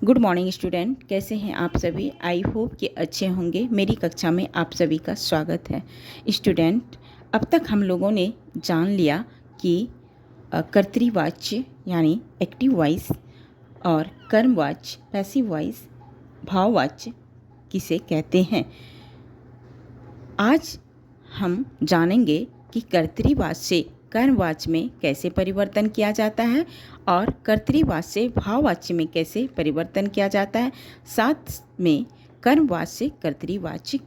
Good morning student, कैसे हैं आप सभी। आई होप कि अच्छे होंगे। मेरी कक्षा में आप सभी का स्वागत है। स्टूडेंट, अब तक हम लोगों ने जान लिया कि कर्तृवाच्य यानी एक्टिव वॉइस और कर्मवाच्य पैसिव वॉइस भाववाच्य किसे कहते हैं। आज हम जानेंगे कि कर्तृवाच्य से कर्मवाच्य में कैसे परिवर्तन किया जाता है और कर्तृवाच्य से भाववाच्य में कैसे परिवर्तन किया जाता है। साथ में कर्मवाच्य से कर्तृवाच्य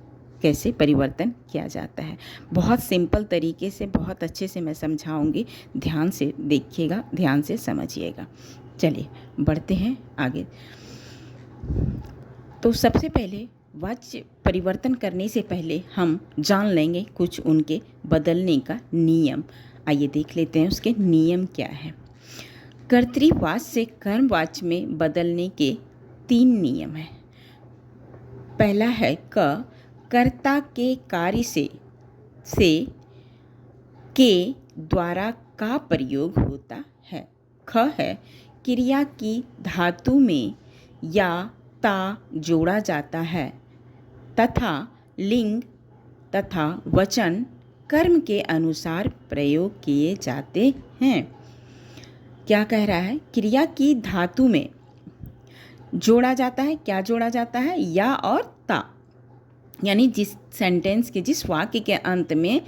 कैसे परिवर्तन किया जाता है। बहुत सिंपल तरीके से, बहुत अच्छे से मैं समझाऊंगी। ध्यान से देखिएगा, ध्यान से समझिएगा। चलिए बढ़ते हैं आगे। तो सबसे पहले वाच्य परिवर्तन करने से पहले हम जान लेंगे कुछ उनके बदलने का नियम। आइए देख लेते हैं उसके नियम क्या है। कर्तृवाच्य से कर्मवाच्य में बदलने के 3 नियम हैं। पहला है कर्ता के कार्य से के द्वारा का प्रयोग होता है। ख है क्रिया की धातु में या ता जोड़ा जाता है तथा लिंग तथा वचन कर्म के अनुसार प्रयोग किए जाते हैं। क्या कह रहा है? क्रिया की धातु में जोड़ा जाता है। क्या जोड़ा जाता है? या और ता, यानी जिस सेंटेंस के, जिस वाक्य के अंत में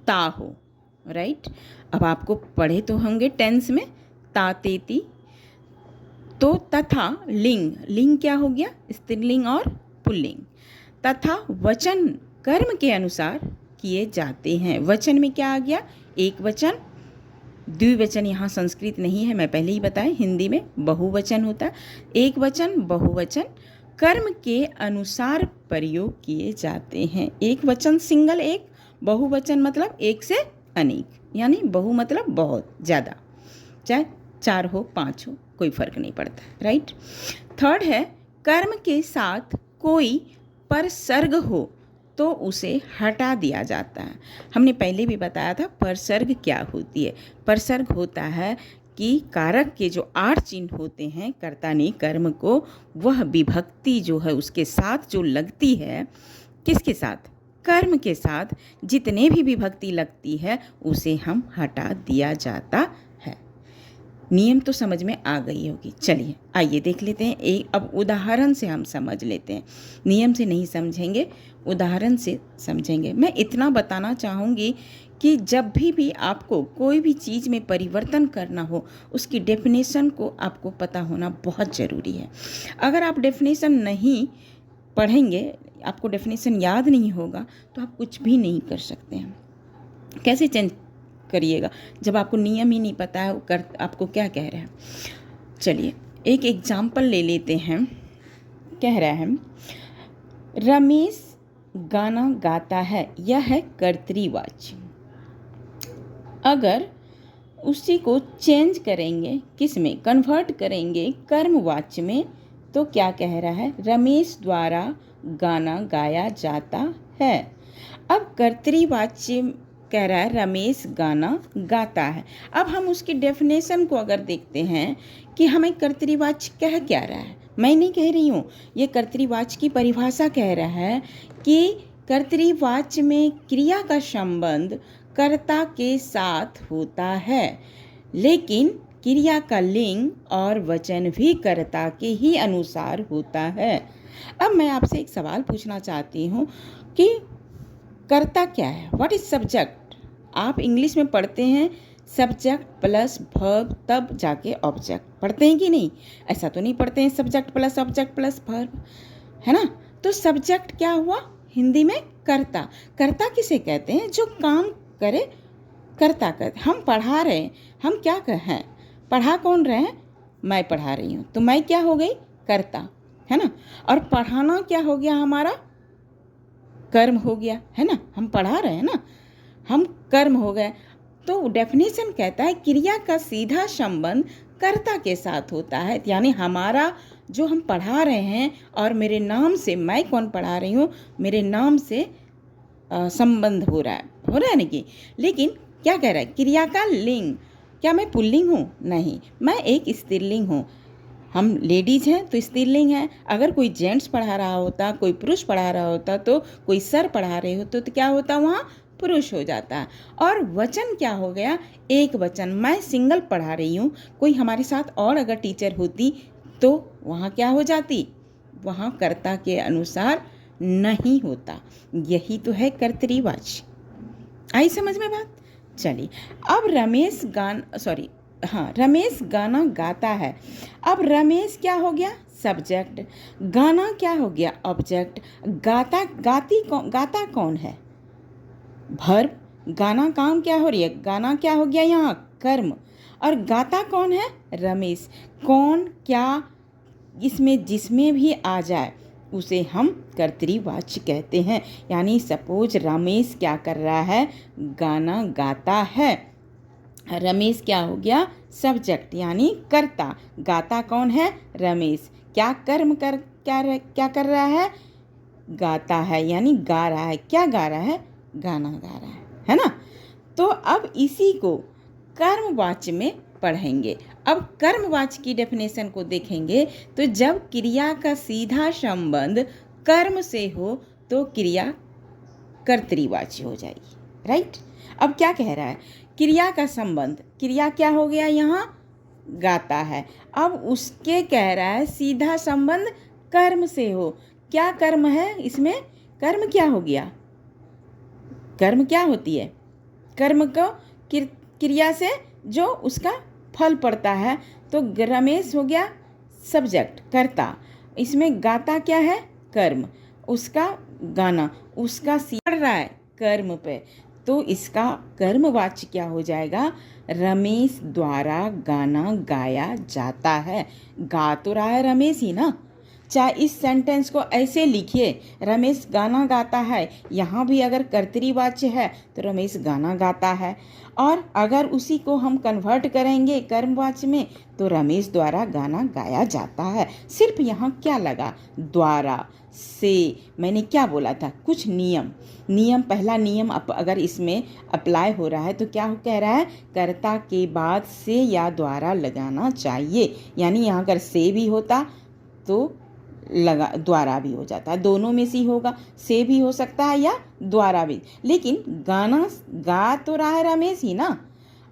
ता हो। राइट। अब आपको पढ़े तो होंगे टेंस में ता तेती। तो तथा लिंग, लिंग क्या हो गया? स्त्रीलिंग और पुल्लिंग। तथा वचन कर्म के अनुसार किए जाते हैं। वचन में क्या आ गया? एक वचन, द्विवचन यहाँ संस्कृत नहीं है, मैं पहले ही बताया, हिंदी में बहुवचन होता है। एक वचन, बहुवचन कर्म के अनुसार प्रयोग किए जाते हैं। एक वचन सिंगल, एक बहुवचन मतलब एक से अनेक, यानी बहु मतलब बहुत ज़्यादा, चाहे 4 हो 5 हो, कोई फर्क नहीं पड़ता। राइट। थर्ड है कर्म के साथ कोई परसर्ग हो तो उसे हटा दिया जाता है। हमने पहले भी बताया था परसर्ग क्या होती है। परसर्ग होता है कि कारक के जो 8 चिन्ह होते हैं, कर्ता ने कर्म को, वह विभक्ति जो है उसके साथ जो लगती है, किसके साथ? कर्म के साथ जितने भी विभक्ति लगती है उसे हम हटा दिया जाता है। नियम तो समझ में आ गई होगी। चलिए आइए देख लेते हैं। अब उदाहरण से हम समझ लेते हैं। नियम से नहीं समझेंगे, उदाहरण से समझेंगे। मैं इतना बताना चाहूँगी कि जब भी आपको कोई भी चीज़ में परिवर्तन करना हो, उसकी डेफिनेशन को आपको पता होना बहुत ज़रूरी है। अगर आप डेफिनेशन नहीं पढ़ेंगे, आपको डेफिनेशन याद नहीं होगा, तो आप कुछ भी नहीं कर सकते हैं। कैसे चेंज करिएगा जब आपको नियम ही नहीं पता है आपको क्या कह रहे हैं। चलिए एक एग्जाम्पल ले लेते हैं। कह रहा है रमेश गाना गाता है, यह है कर्तृवाच्य। अगर उसी को चेंज करेंगे, किस में कन्वर्ट करेंगे? कर्मवाच्य में, तो क्या कह रहा है? रमेश द्वारा गाना गाया जाता है। अब कर्तृवाच्य कह रहा है रमेश गाना गाता है। अब हम उसकी डेफिनेशन को अगर देखते हैं कि हमें कर्तृवाच्य कह क्या रहा है। मैं नहीं कह रही हूँ, ये कर्तृवाच्य की परिभाषा कह रहा है कि कर्तृवाच्य में क्रिया का संबंध कर्ता के साथ होता है, लेकिन क्रिया का लिंग और वचन भी कर्ता के ही अनुसार होता है। अब मैं आपसे एक सवाल पूछना चाहती हूँ कि कर्ता क्या है? What is subject? आप इंग्लिश में पढ़ते हैं सब्जेक्ट प्लस वर्ब, तब जाके ऑब्जेक्ट पढ़ते हैं कि नहीं? ऐसा तो नहीं पढ़ते हैं subject plus object plus verb, है ना? तो सब्जेक्ट क्या हुआ हिंदी में? कर्ता। कर्ता किसे कहते हैं? जो काम करे, कर्ता कहते। हम पढ़ा रहे हैं, हम क्या कहें? पढ़ा कौन रहे हैं? मैं पढ़ा रही हूँ, तो मैं क्या हो गई? कर्ता, है ना? और पढ़ाना क्या हो गया हमारा? कर्म हो गया, है ना? हम पढ़ा रहे हैं ना, हम कर्म हो गए। तो डेफिनेशन कहता है क्रिया का सीधा संबंध कर्ता के साथ होता है, यानी हमारा जो हम पढ़ा रहे हैं और मेरे नाम से, मैं कौन पढ़ा रही हूँ, मेरे नाम से संबंध हो रहा है ना कि। लेकिन क्या कह रहा है? क्रिया का लिंग, क्या मैं पुल्लिंग हूँ? नहीं, मैं एक स्त्रीलिंग हूँ। हम लेडीज़ हैं तो स्त्रीलिंग है। अगर कोई जेंट्स पढ़ा रहा होता, कोई पुरुष पढ़ा रहा होता, तो कोई सर पढ़ा रहे होते तो क्या होता, वहाँ पुरुष हो जाता। और वचन क्या हो गया, एक वचन। मैं सिंगल पढ़ा रही हूँ, कोई हमारे साथ और अगर टीचर होती तो वहाँ क्या हो जाती, वहाँ कर्ता के अनुसार नहीं होता। यही तो है कर्तरीवाची। आई समझ में बात? चलिए, अब रमेश गाना गाता है। अब रमेश क्या हो गया, सब्जेक्ट। गाना क्या हो गया, ऑब्जेक्ट। गाता कौन है, वर्ब। गाना काम क्या हो रही है, गाना क्या हो गया यहाँ, कर्म। और गाता कौन है, रमेश। कौन क्या इसमें जिसमें भी आ जाए उसे हम कर्तरीवाच्य कहते हैं। यानी सपोज रमेश क्या कर रहा है, गाना गाता है। रमेश क्या हो गया, सब्जेक्ट यानी कर्ता। गाता कौन है, रमेश। क्या कर रहा है, गाता है यानी गा रहा है। क्या गा रहा है, गाना गा रहा है ना। तो अब इसी को कर्मवाच्य में पढ़ेंगे। अब कर्मवाच्य की डेफिनेशन को देखेंगे तो जब क्रिया का सीधा संबंध कर्म से हो तो क्रिया कर्तरीवाच्य हो जाएगी, राइट। अब क्या कह रहा है, क्रिया का संबंध, क्रिया क्या हो गया यहाँ, गाता है। अब उसके कह रहा है सीधा संबंध कर्म से हो। क्या कर्म है इसमें, कर्म क्या हो गया, कर्म क्या होती है, कर्म को क्रिया से जो उसका फल पड़ता है। तो रमेश हो गया सब्जेक्ट, कर्ता। इसमें गाता क्या है, कर्म। उसका गाना, उसका पड़ रहा है कर्म पे, तो इसका कर्मवाच्य क्या हो जाएगा, रमेश द्वारा गाना गाया जाता है। गा तो रहा है रमेश ही ना। चाहे इस सेंटेंस को ऐसे लिखिए, रमेश गाना गाता है, यहाँ भी अगर कर्तरीवाच्य है तो रमेश गाना गाता है। और अगर उसी को हम कन्वर्ट करेंगे कर्मवाच्य में तो रमेश द्वारा गाना गाया जाता है। सिर्फ यहाँ क्या लगा, द्वारा से। मैंने क्या बोला था, कुछ नियम पहला नियम अगर इसमें अप्लाई हो रहा है तो क्या कह रहा है, कर्ता के बाद से या द्वारा लगाना चाहिए। यानी यहाँ अगर से भी होता तो द्वारा भी हो जाता है, दोनों में से होगा, से भी हो सकता है या द्वारा भी। लेकिन गाना गा तो रहा है रमेश ही ना।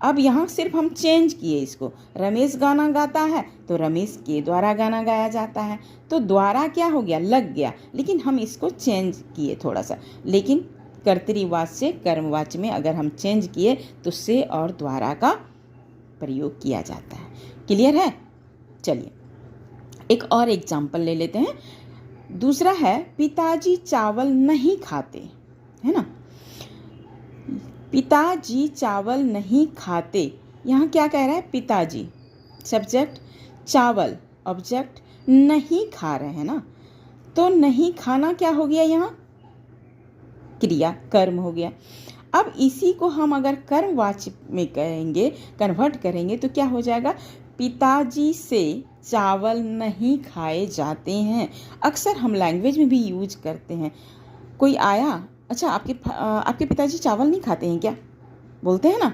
अब यहाँ सिर्फ हम चेंज किए इसको, रमेश गाना गाता है तो रमेश के द्वारा गाना गाया जाता है। तो द्वारा क्या हो गया, लग गया, लेकिन हम इसको चेंज किए थोड़ा सा। लेकिन कर्तरीवाच्य से कर्मवाच्य में अगर हम चेंज किए तो से और द्वारा का प्रयोग किया जाता है। क्लियर है? चलिए एक और एग्जाम्पल ले लेते हैं। दूसरा है, पिताजी चावल नहीं खाते, है ना। पिताजी चावल नहीं खाते, यहाँ क्या कह रहा है, पिताजी सब्जेक्ट, चावल ऑब्जेक्ट, नहीं खा रहे हैं ना। तो नहीं खाना क्या हो गया, यहाँ क्रिया, कर्म हो गया। अब इसी को हम अगर कर्मवाच्य में कहेंगे, कन्वर्ट करेंगे तो क्या हो जाएगा, पिताजी से चावल नहीं खाए जाते हैं। अक्सर हम लैंग्वेज में भी यूज करते हैं। कोई आया, अच्छा आपके पिताजी चावल नहीं खाते हैं क्या, बोलते हैं ना,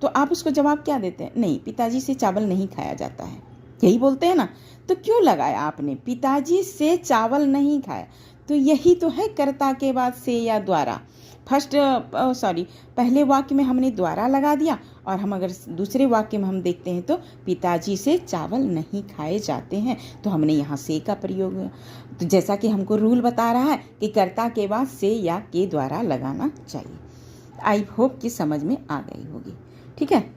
तो आप उसको जवाब क्या देते हैं, नहीं पिताजी से चावल नहीं खाया जाता है, यही बोलते हैं ना। तो क्यों लगाया आपने, पिताजी से चावल नहीं खाया, तो यही तो है कर्ता के बाद से या द्वारा। पहले वाक्य में हमने द्वारा लगा दिया, और हम अगर दूसरे वाक्य में हम देखते हैं तो पिताजी से चावल नहीं खाए जाते हैं, तो हमने यहाँ से का प्रयोग। तो जैसा कि हमको रूल बता रहा है कि कर्ता के बाद से या के द्वारा लगाना चाहिए। आई होप कि समझ में आ गई होगी, ठीक है।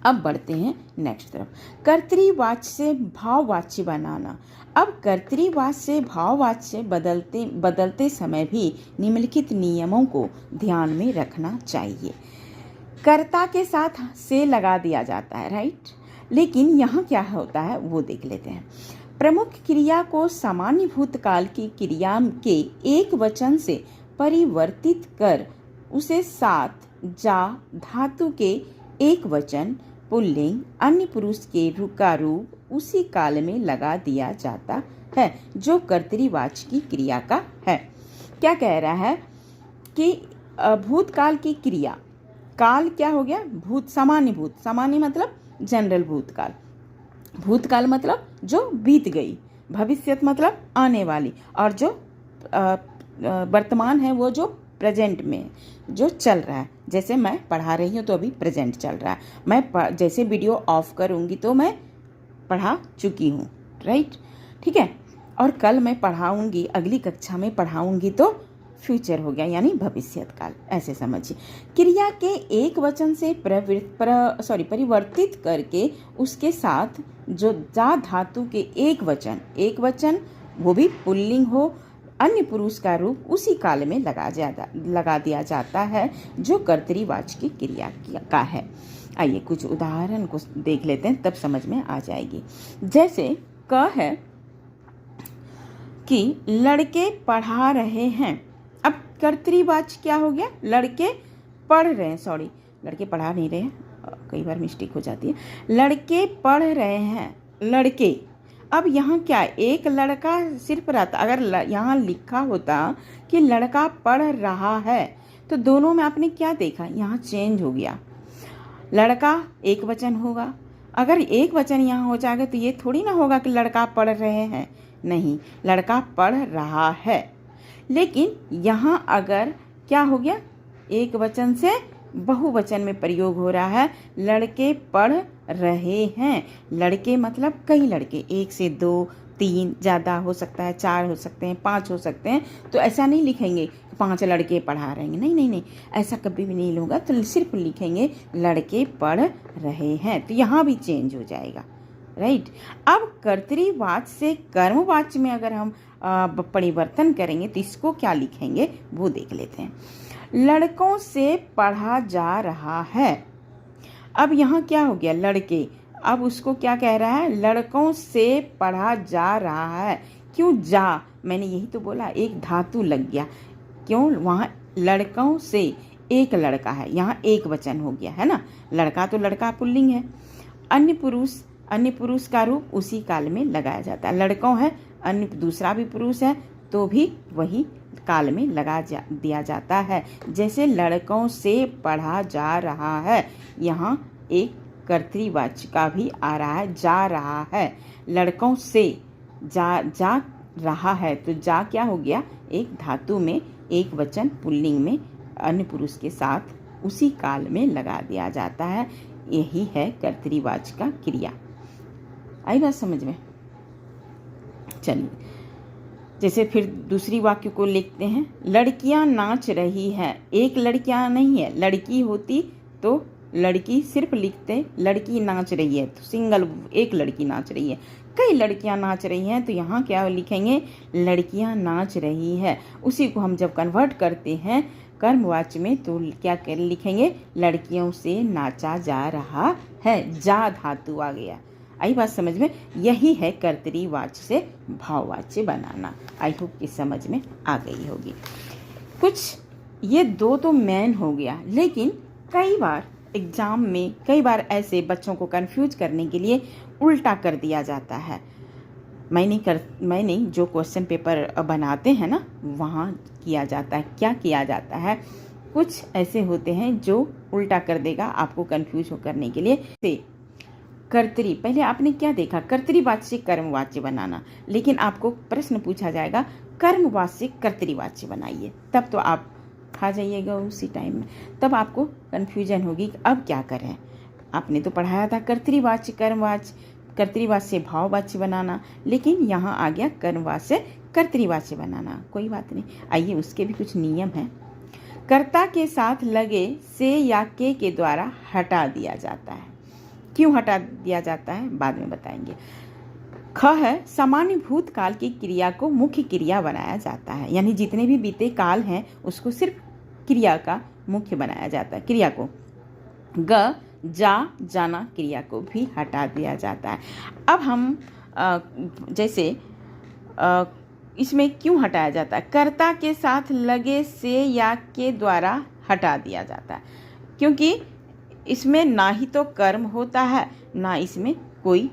अब बढ़ते हैं नेक्स्ट तरफ, कर्तरीवाच्य से भाववाच्य बनाना। अब कर्तरीवाच्य से भाववाच्य बदलते समय भी निम्नलिखित नियमों को ध्यान में रखना चाहिए। कर्ता के साथ से लगा दिया जाता है, राइट, लेकिन यहाँ क्या होता है वो देख लेते हैं। प्रमुख क्रिया को सामान्य भूतकाल की क्रिया के एक वचन से परिवर्तित कर उसे साथ जा धातु के एक वचन पुल्लिंग अन्य पुरुष के का रूप उसी काल में लगा दिया जाता है जो कर्तरीवाच्य की क्रिया का है। क्या कह रहा है कि भूतकाल की क्रिया, काल क्या हो गया, सामान्य मतलब जनरल भूतकाल, भूतकाल मतलब जो बीत गई, भविष्यत मतलब आने वाली, और जो वर्तमान है वो जो प्रेजेंट में जो चल रहा है। जैसे मैं पढ़ा रही हूँ तो अभी प्रेजेंट चल रहा है, मैं जैसे वीडियो ऑफ करूँगी तो मैं पढ़ा चुकी हूँ, राइट, ठीक है। और कल मैं पढ़ाऊँगी, अगली कक्षा में पढ़ाऊँगी तो फ्यूचर हो गया, यानी भविष्यत काल, ऐसे समझिए। क्रिया के एक वचन से परिवर्तित करके उसके साथ जो जा धातु के एक वचन वो भी पुल्लिंग हो, अन्य पुरुष का रूप उसी काल में लगा दिया जाता है जो कर्तरीवाची की क्रिया का है। आइए कुछ उदाहरण को देख लेते हैं, तब समझ में आ जाएगी। जैसे क है कि लड़के पढ़ा रहे हैं। अब कर्तरीवाची क्या हो गया, लड़के पढ़ रहे हैं, लड़के पढ़ा नहीं रहे हैं, कई बार मिस्टेक हो जाती है। लड़के पढ़ रहे हैं, लड़के। अब यहाँ क्या, एक लड़का सिर्फ रहता, अगर यहाँ लिखा होता कि लड़का पढ़ रहा है तो दोनों में आपने क्या देखा, यहाँ चेंज हो गया, लड़का एक वचन होगा। अगर एक वचन यहाँ हो जाएगा तो ये थोड़ी ना होगा कि लड़का पढ़ रहे हैं, नहीं, लड़का पढ़ रहा है। लेकिन यहाँ अगर क्या हो गया, एक वचन से बहुवचन में प्रयोग हो रहा है, लड़के पढ़ रहे हैं। लड़के मतलब कई लड़के, 1 से 2, 3, ज़्यादा हो सकता है, 4 हो सकते हैं, 5 हो सकते हैं। तो ऐसा नहीं लिखेंगे 5 लड़के पढ़ा रहे हैं, नहीं, ऐसा कभी भी नहीं होगा। तो सिर्फ लिखेंगे लड़के पढ़ रहे हैं, तो यहाँ भी चेंज हो जाएगा, राइट। अब कर्तरीवाची से कर्मवाची में अगर हम परिवर्तन करेंगे तो इसको क्या लिखेंगे वो देख लेते हैं। लड़कों से पढ़ा जा रहा है। अब यहाँ क्या हो गया, लड़के, अब उसको क्या कह रहा है, लड़कों से पढ़ा जा रहा है। क्यों जा, मैंने यही तो बोला, एक धातु लग गया। क्यों, वहाँ लड़कों से एक लड़का है, यहाँ एक वचन हो गया है ना, लड़का तो लड़का पुल्लिंग है। अन्य पुरुष का रूप उसी काल में लगाया जाता है। लड़कों है, अन्य दूसरा भी पुरुष है तो भी वही काल में दिया जाता है। जैसे लड़कों से पढ़ा जा रहा है, यहाँ एक कर्तरीवाची का भी आ रहा है, जा रहा है। लड़कों से जा रहा है, तो जा क्या हो गया, एक धातु में एक वचन पुल्लिंग में अन्य पुरुष के साथ उसी काल में लगा दिया जाता है। यही है कर्तरीवाची का क्रिया। आई बात समझ में? चलिए, जैसे फिर दूसरी वाक्य को लिखते हैं। लड़कियां नाच रही हैं। एक लड़कियां नहीं है, लड़की होती तो लड़की सिर्फ लिखते, लड़की नाच रही है तो सिंगल एक लड़की नाच रही है। कई लड़कियां नाच रही हैं तो यहाँ क्या लिखेंगे, लड़कियां नाच रही है। उसी को हम जब कन्वर्ट करते हैं कर्मवाची में तो क्या लिखेंगे, लड़कियों से नाचा जा रहा है, जा धातु आ गया। आई बात समझ में? यही है कर्तरीवाची से भाववाची बनाना। आई होप कि समझ में आ गई होगी। कुछ ये दो तो मेन हो गया, लेकिन कई बार एग्जाम में ऐसे बच्चों को कंफ्यूज करने के लिए उल्टा कर दिया जाता है। मैंने जो क्वेश्चन पेपर बनाते हैं ना, वहाँ किया जाता है। क्या किया जाता है, कुछ ऐसे होते हैं जो उल्टा कर देगा आपको कंफ्यूज करने के लिए। कर्तरी, पहले आपने क्या देखा, कर्तरीवाची से कर्मवाची बनाना, लेकिन आपको प्रश्न पूछा जाएगा कर्मवाची से कर्तरीवाची बनाइए, तब तो आप खा जाइएगा उसी टाइम में। तब आपको कन्फ्यूजन होगी कि अब क्या करें। आपने तो पढ़ाया था कर्तरीवाची कर्मवाची, कर्तरीवाची से भाववाची बनाना, लेकिन यहाँ आ गया कर्मवाची से कर्तरीवाची बनाना। कोई बात नहीं, आइए उसके भी कुछ नियम हैं। कर्ता के साथ लगे से या के द्वारा हटा दिया जाता है। क्यों हटा दिया जाता है बाद में बताएंगे। ख है, सामान्य भूतकाल की क्रिया को मुख्य क्रिया बनाया जाता है, यानी जितने भी बीते काल हैं उसको सिर्फ क्रिया का मुख्य बनाया जाता है, क्रिया को। ग, जा जाना क्रिया को भी हटा दिया जाता है। अब हम जैसे इसमें क्यों हटाया जाता है, कर्ता के साथ लगे से या के द्वारा हटा दिया जाता है, क्योंकि इसमें ना ही तो कर्म होता है, ना इसमें कोई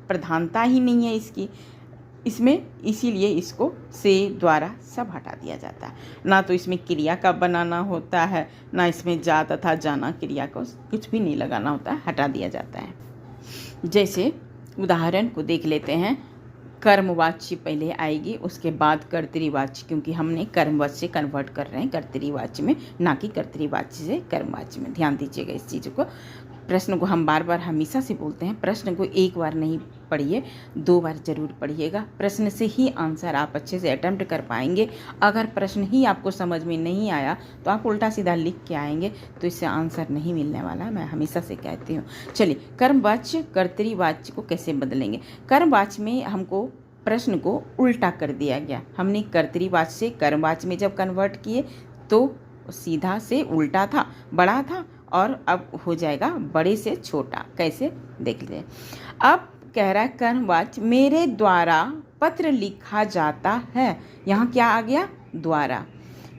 प्रधानता ही नहीं है इसमें, इसीलिए इसको से द्वारा सब हटा दिया जाता है। ना तो इसमें क्रिया का बनाना होता है, ना इसमें जा तथा जाना क्रिया को कुछ भी नहीं लगाना होता है, हटा दिया जाता है। जैसे उदाहरण को देख लेते हैं। कर्मवाच्य पहले आएगी, उसके बाद कर्तरीवाच्य, क्योंकि हमने कर्मवाच्य से कन्वर्ट कर रहे हैं कर्तरीवाच्य में, ना कि कर्तरीवाच्य से कर्मवाच्य में। ध्यान दीजिएगा इस चीज़ को। प्रश्न को हम बार बार हमेशा से बोलते हैं, प्रश्न को एक बार नहीं पढ़िए, 2 बार जरूर पढ़िएगा। प्रश्न से ही आंसर आप अच्छे से अटेम्प्ट कर पाएंगे। अगर प्रश्न ही आपको समझ में नहीं आया तो आप उल्टा सीधा लिख के आएंगे तो इससे आंसर नहीं मिलने वाला, मैं हमेशा से कहती हूँ। चलिए, कर्मवाच्य कर्तरीवाच्य को कैसे बदलेंगे। कर्मवाच्य में हमको प्रश्न को उल्टा कर दिया गया। हमने कर्तरीवाच्य से कर्मवाच्य में जब कन्वर्ट किए तो सीधा से उल्टा था, बड़ा था, और अब हो जाएगा बड़े से छोटा। कैसे, देख लीजिए। अब कह रहा है कर्मवाच्य मेरे द्वारा पत्र लिखा जाता है। यहाँ क्या आ गया, द्वारा।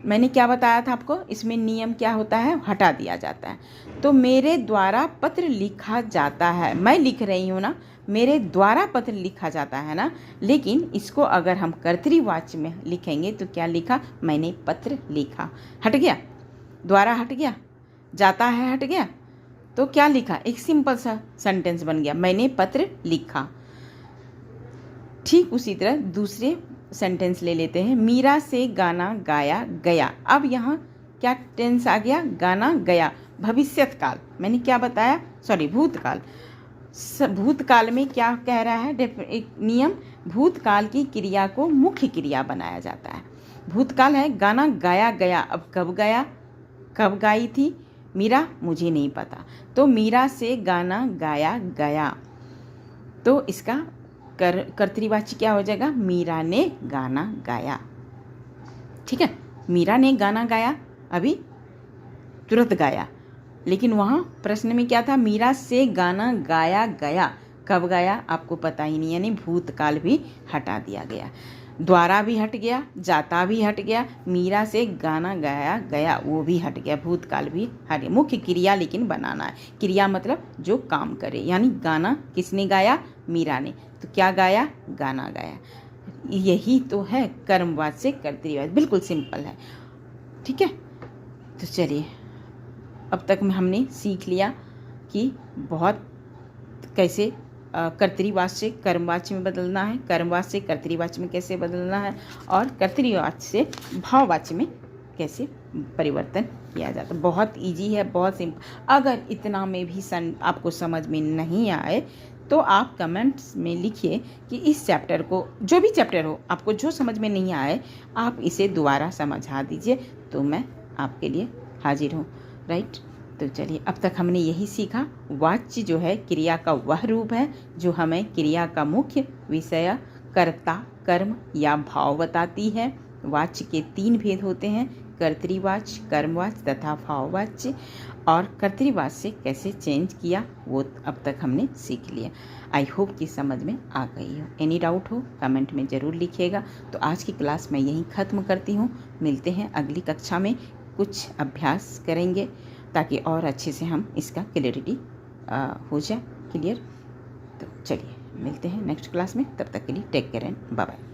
मैंने क्या बताया था आपको, इसमें नियम क्या होता है, हटा दिया जाता है। तो मेरे द्वारा पत्र लिखा जाता है, मैं लिख रही हूँ ना, मेरे द्वारा पत्र लिखा जाता है ना। लेकिन इसको अगर हम कर्तरीवाच्य में लिखेंगे तो क्या लिखा, मैंने पत्र लिखा। हट गया, द्वारा हट गया, जाता है हट गया, तो क्या लिखा, एक सिंपल सा सेंटेंस बन गया, मैंने पत्र लिखा। ठीक उसी तरह दूसरे सेंटेंस ले लेते हैं। मीरा से गाना गाया गया। अब यहाँ क्या टेंस आ गया, गाना गया, भविष्यत काल। मैंने क्या बताया, सॉरी, भूतकाल। भूतकाल में क्या कह रहा है, एक नियम, भूतकाल की क्रिया को मुख्य क्रिया बनाया जाता है। भूतकाल है, गाना गाया गया। अब कब गाया, कब गाई थी मीरा, मुझे नहीं पता, तो मीरा से गाना गाया गया। तो इसका कर्तरीवाच्य क्या हो जाएगा, मीरा ने गाना गाया। ठीक है, मीरा ने गाना गाया, अभी तुरंत गाया, लेकिन वहाँ प्रश्न में क्या था, मीरा से गाना गाया गया। कब गाया आपको पता ही नहीं, यानी भूतकाल भी हटा दिया गया, द्वारा भी हट गया, जाता भी हट गया, मीरा से गाना गाया गया वो भी हट गया, भूतकाल भी हट गया। मुख्य क्रिया लेकिन बनाना है, क्रिया मतलब जो काम करे, यानी गाना किसने गाया, मीरा ने, तो क्या गाया, गाना गाया। यही तो है कर्मवाच्य से कर्तरीवाच्य, बिल्कुल सिंपल है। ठीक है, तो चलिए, अब तक में हमने सीख लिया कि बहुत कैसे कर्तरीवाच्य से कर्मवाच्य में बदलना है, कर्मवाच्य से कर्तरीवाच्य में कैसे बदलना है, और कर्तरीवाच्य से भाववाच्य में कैसे परिवर्तन किया जाता है। बहुत इजी है, बहुत सिंपल। अगर इतना में भी आपको समझ में नहीं आए तो आप कमेंट्स में लिखिए कि इस चैप्टर को, जो भी चैप्टर हो, आपको जो समझ में नहीं आए आप इसे दोबारा समझा दीजिए, तो मैं आपके लिए हाजिर हूँ। राइट, तो चलिए, अब तक हमने यही सीखा। वाच्य जो है क्रिया का वह रूप है जो हमें क्रिया का मुख्य विषय, कर्ता, कर्म या भाव बताती है। वाच्य के 3 भेद होते हैं, कर्तरीवाच्य, कर्मवाच्य तथा भाववाच्य। और कर्तरीवाच्य से कैसे चेंज किया वो अब तक हमने सीख लिया। आई होप कि समझ में आ गई हो। एनी डाउट हो कमेंट में ज़रूर लिखिएगा। तो आज की क्लास मैं यहीं ख़त्म करती हूँ। मिलते हैं अगली कक्षा में, कुछ अभ्यास करेंगे ताकि और अच्छे से हम इसका क्लियरिटी हो जाए क्लियर। तो चलिए मिलते हैं नेक्स्ट क्लास में, तब तक के लिए take care and bye bye.